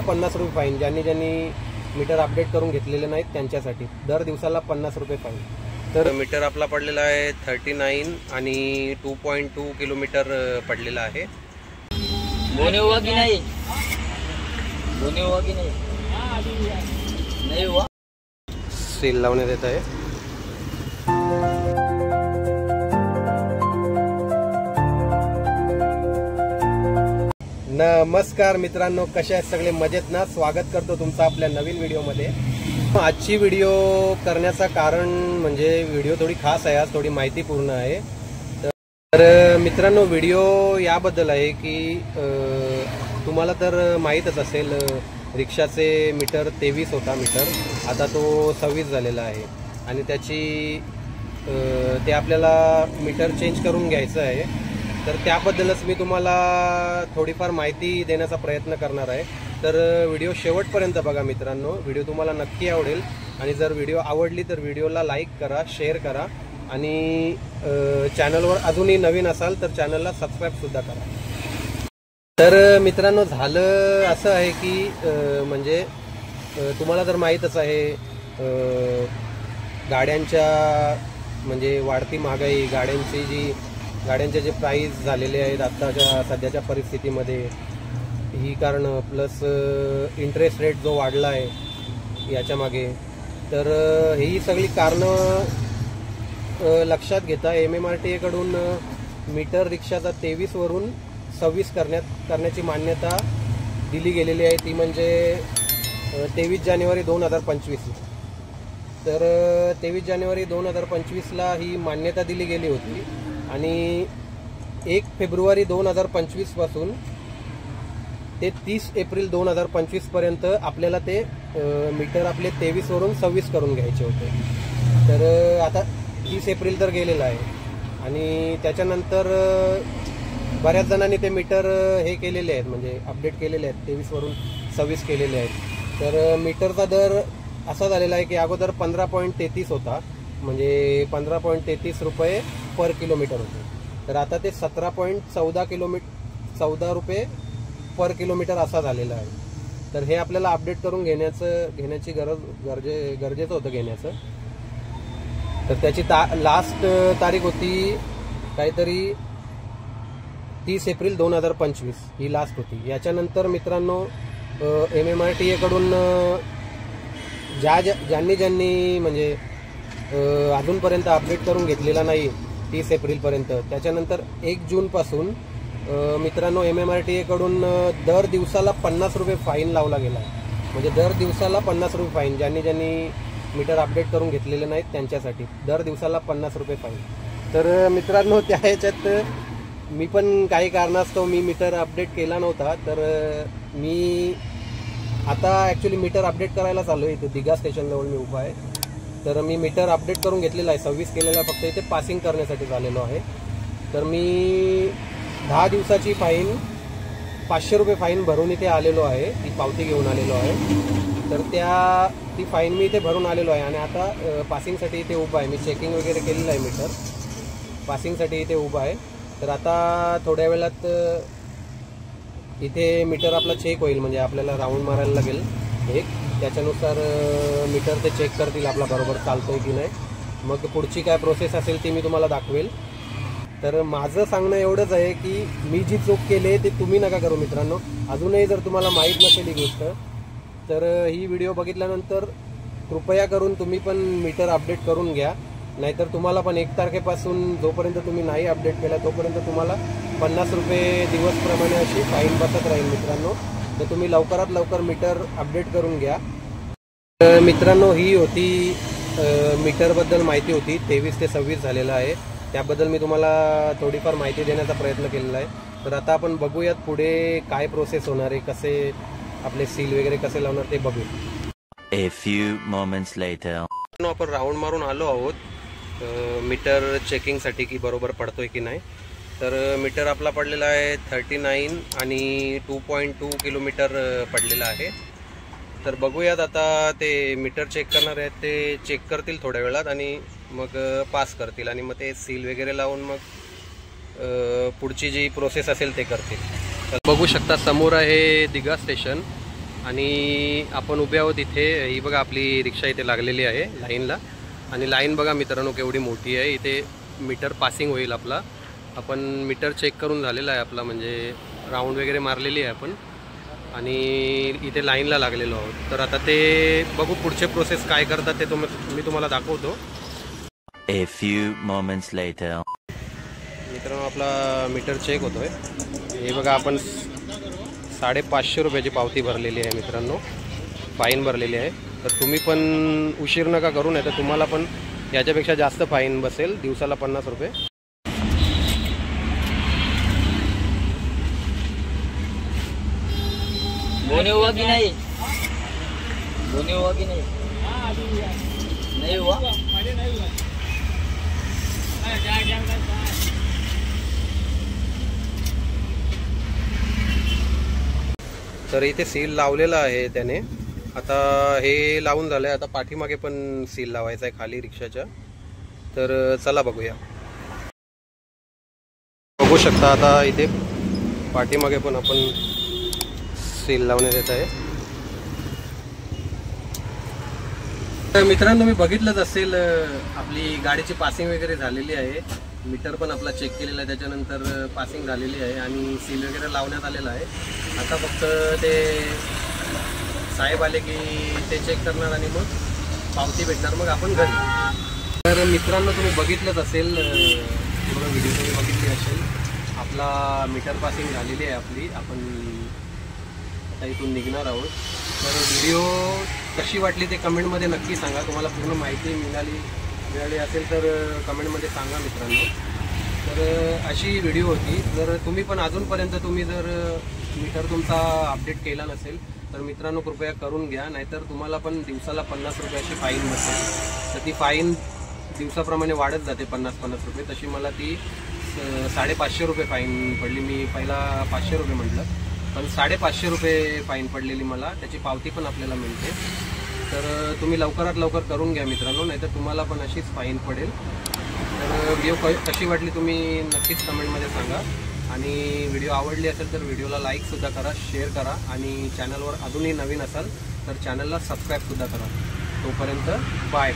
50 रुपये फाईन. ज्यांनी metre update करून घेतलेले नाहीत त्यांच्यासाठी दर दिवसाला 50 रुपये फाईन. तर मीटर आपला पडलेला आहे 39 आणि 2.2 किलोमीटर पडलेला आहे. बोने हुआ कि नहीं? बोने हुआ कि नहीं? नहीं हुआ. सील लावण्यात येत आहे. नमस्कार मित्रांनो, कशा आहेत सगळे? मजेत ना? स्वागत करतो तुमचं आपल्या नवीन व्हिडिओमध्ये. आजची व्हिडिओ करण्याचं कारण म्हणजे व्हिडिओ थोडी खास आहे, आज थोडी माहितीपूर्ण आहे. तर मित्रांनो, व्हिडिओ याबद्दल आहे की तुम्हाला तर माहीतच असेल, रिक्षाचे मीटर 23 होता मीटर, आता तो 26 झालेला आहे आणि ते आपल्याला मीटर चेंज करून घ्यायचं आहे. तर त्याबद्दलच मी तुम्हाला थोडीफार माहिती देण्याचा प्रयत्न करणार आहे. तर व्हिडिओ शेवटपर्यंत बघा मित्रांनो, व्हिडिओ तुम्हाला नक्की आवडेल. आणि जर व्हिडिओ आवडली तर व्हिडिओला लाईक करा, शेअर करा आणि चॅनलवर अजूनही नवीन असाल तर चॅनलला सबस्क्राईबसुद्धा करा. तर मित्रांनो, झालं असं आहे की म्हणजे तुम्हाला तर माहीतच आहे, गाड्यांच्या म्हणजे वाढती महागाई, गाड्यांचे जे प्राईस झालेले आहेत आत्ताच्या सध्याच्या परिस्थितीमध्ये, ही कारणं प्लस इंटरेस्ट रेट जो वाढला आहे याच्या मागे, तर ही सगळी कारणं लक्षात घेता MMRTA कडून मीटर रिक्षाचा 23 वरून 26 करण्याची मान्यता दिली गेलेली आहे. ती म्हणजे 23 जानेवारी 2025. तर 23 जानेवारी 2025ला ही मान्यता दिली गेली होती आणि 1 फेब्रुवारी 2025 पासून ते 30 एप्रिल 2025 पर्यंत आपल्याला ते मीटर आपले 23 वरून 26 करून घ्यायचे होते. तर आता 30 एप्रिल तर गेलेला आहे आणि त्याच्यानंतर बऱ्याच जणांनी ते मीटर हे केलेले आहेत, म्हणजे अपडेट केलेले आहेत, 23 वरून 26 केलेले आहेत. तर मीटरचा दर असा झालेला आहे की अगोदर 15.33 होता, म्हणजे 15.33 रुपये पर किलोमीटर होते. तर आता ते 17.14 रुपये पर किलोमीटर असा झालेला आहे. तर हे आपल्याला अपडेट करून घेण्याची गरजेचं होतं घेण्याचं. तर त्याची लास्ट तारीख होती काहीतरी 30 एप्रिल 2025 ही लास्ट होती. याच्यानंतर मित्रांनो, MMRTA कडून ज्यांनी म्हणजे अजूनपर्यंत अपडेट करून घेतलेला नाही 30 एप्रिलपर्यंत, त्याच्यानंतर 1 जूनपासून मित्रांनो MMRTA कडून दर दिवसाला 50 रुपये फाईन लावला गेला आहे. म्हणजे दर दिवसाला 50 रुपये फाईन. ज्यांनी मीटर अपडेट करून घेतलेले नाहीत त्यांच्यासाठी दर दिवसाला 50 रुपये फाईन. तर मित्रांनो, त्या ह्याच्यात मी पण काही कारणास्तव मी मीटर अपडेट केला नव्हता. तर मी आता ॲक्च्युली मीटर अपडेट करायला चालू आहे. इथे दिघा स्टेशनजवळ मी उभा आहे. तर मी मीटर अपडेट करून घेतलेला आहे, 26 केलेला, फक्त इथे पासिंग करण्यासाठी झालेलो आहे. तर मी 10 दिवसाची फाईन 500 रुपये फाईन भरून इथे आलेलो आहे, ती पावती घेऊन आलेलो आहे. तर ती फाईन मी इथे भरून आलेलो आहे आणि आता पासिंगसाठी इथे उभा आहे. मी चेकिंग वगैरे केलेलं आहे, मीटर पासिंगसाठी इथे उभा आहे. तर आता थोड्या वेळात इथे मीटर आपला चेक होईल, म्हणजे आपल्याला राऊंड मारायला लागेल एक, त्याच्यानुसार मीटर ते चेक करतील आपला बरोबर चालतोय की नाही. मग पुढची काय प्रोसेस असेल ती मी तुम्हाला दाखवेल. तर माझं सांगणं एवढंच आहे की मी जी चूक केली ते तुम्ही नका करू मित्रांनो. अजूनही जर तुम्हाला माहीत नसेल ही गोष्ट, तर ही व्हिडिओ बघितल्यानंतर कृपया करून तुम्ही पण मीटर अपडेट करून घ्या. नाहीतर तुम्हाला पण 1 तारखेपासून जोपर्यंत तुम्ही नाही अपडेट केला तोपर्यंत तुम्हाला 50 रुपये दिवसप्रमाणे अशी फाईन बसत राहील मित्रांनो. तर तुम्ही लवकरात लवकर मीटर अपडेट करून घ्या. मित्रांनो, ही होती मीटरबद्दल माहिती होती. 23 ते 26 झालेलं आहे, त्याबद्दल मी तुम्हाला थोडीफार माहिती देण्याचा प्रयत्न केलेला आहे. तर आता आपण बघूयात पुढे काय प्रोसेस होणार आहे, कसे आपले सील वगैरे कसे लावणार ते बघूया. A few moments later. आपण राऊंड मारून आलो आहोत मीटर चेकिंगसाठी की बरोबर पडतोय की नाही. तर मीटर आपला पडलेला आहे 39 आणि 2.2 किलोमीटर पडलेला आहे. तर बघूयात आता ते मीटर चेक करणार आहेत, ते चेक करतील थोड्या वेळात आणि मग पास करतील आणि मग ते सील वगैरे लावून मग पुढची जी प्रोसेस असेल ते करतील. तर बघू शकता समोर आहे दिघा स्टेशन आणि आपण उभे आहोत इथे. ही बघा आपली रिक्षा इथे लागलेली आहे लाईनला. आणि लाईन बघा मित्रांनो केवढी मोठी आहे. इथे मीटर पासिंग होईल आपला. आपण मीटर चेक करून झालेला आहे आपला, म्हणजे राऊंड वगैरे मारलेली आहे आपण. आणि इथे लाईनला लागलेलो आहोत. तर आता ते बघू पुढचे प्रोसेस काय करतात ते मी तुम्हाला दाखवतो. A few moments later. मित्रांनो आपला मीटर चेक होतोय. हे बघा आपण 550 रुपयाची पावती भरलेली आहे मित्रांनो, फाईन भरलेली आहे. तर तुम्ही पण उशीर नका करू, नाही तर तुम्हाला पण याच्यापेक्षा जास्त फाईन बसेल, दिवसाला 50 रुपये. बोने हुआ कि नहीं? बोने हुआ कि नहीं? नहीं हुआ? तर इथे सील लावलेला आहे त्याने. आता हे लावून झालंय. आता पाठीमागे पण सील लावायचा आहे खाली रिक्षाच्या. तर चला बघूया. बघू शकता आता इथे पाठीमागे पण आपण सील लावण्यात येत आहे. तर मित्रांनो मी बघितलंच असेल आपली गाडीची पासिंग वगैरे झालेली आहे. मीटर पण आपला चेक केलेला आहे, त्याच्यानंतर पासिंग झालेली आहे आणि सील वगैरे लावण्यात आलेला आहे. आता फक्त ते साहेब आले की ते चेक करणार आणि मग पावती भेटणार, मग आपण घरी. तर मित्रांनो तुम्ही बघितलंच असेल, पूर्ण व्हिडिओ तुम्ही बघितली असेल. आपला मीटर पासिंग झालेली आहे आपली. आपण आता इथून निघणार आहोत. तर व्हिडिओ कशी वाटली ते कमेंटमध्ये नक्की सांगा. तुम्हाला पूर्ण माहिती मिळाली असेल तर कमेंटमध्ये सांगा मित्रांनो. तर अशी व्हिडिओ होती. जर तुम्ही पण अजूनपर्यंत तुम्ही जर मीटर तुमचा अपडेट केला नसेल तर मित्रांनो कृपया करून घ्या, नाहीतर तुम्हाला पण दिवसाला 50 रुपयाची फाईन बसेल. तर ती फाईन दिवसाप्रमाणे वाढत जाते 50-50 रुपये. तशी मला ती 550 रुपये फाईन पडली. मी पहिला 500 रुपये म्हटलं, पण 550 रुपये फाईन पडलेली मला. त्याची पावती पण आपल्याला मिळते. तर तुम्ही लवकरात लवकर करून घ्या मित्रांनो, नाहीतर तुम्हाला पण अशीच फाईन पडेल. तर व्हिडिओ कशी वाटली तुम्ही नक्कीच कमेंटमध्ये सांगा. आणि व्हिडिओ आवडली असेल तर व्हिडिओला लाईकसुद्धा करा, शेअर करा. आणि चॅनलवर अजूनही नवीन असाल तर चॅनलला सबस्क्राईबसुद्धा करा. तोपर्यंत बाय.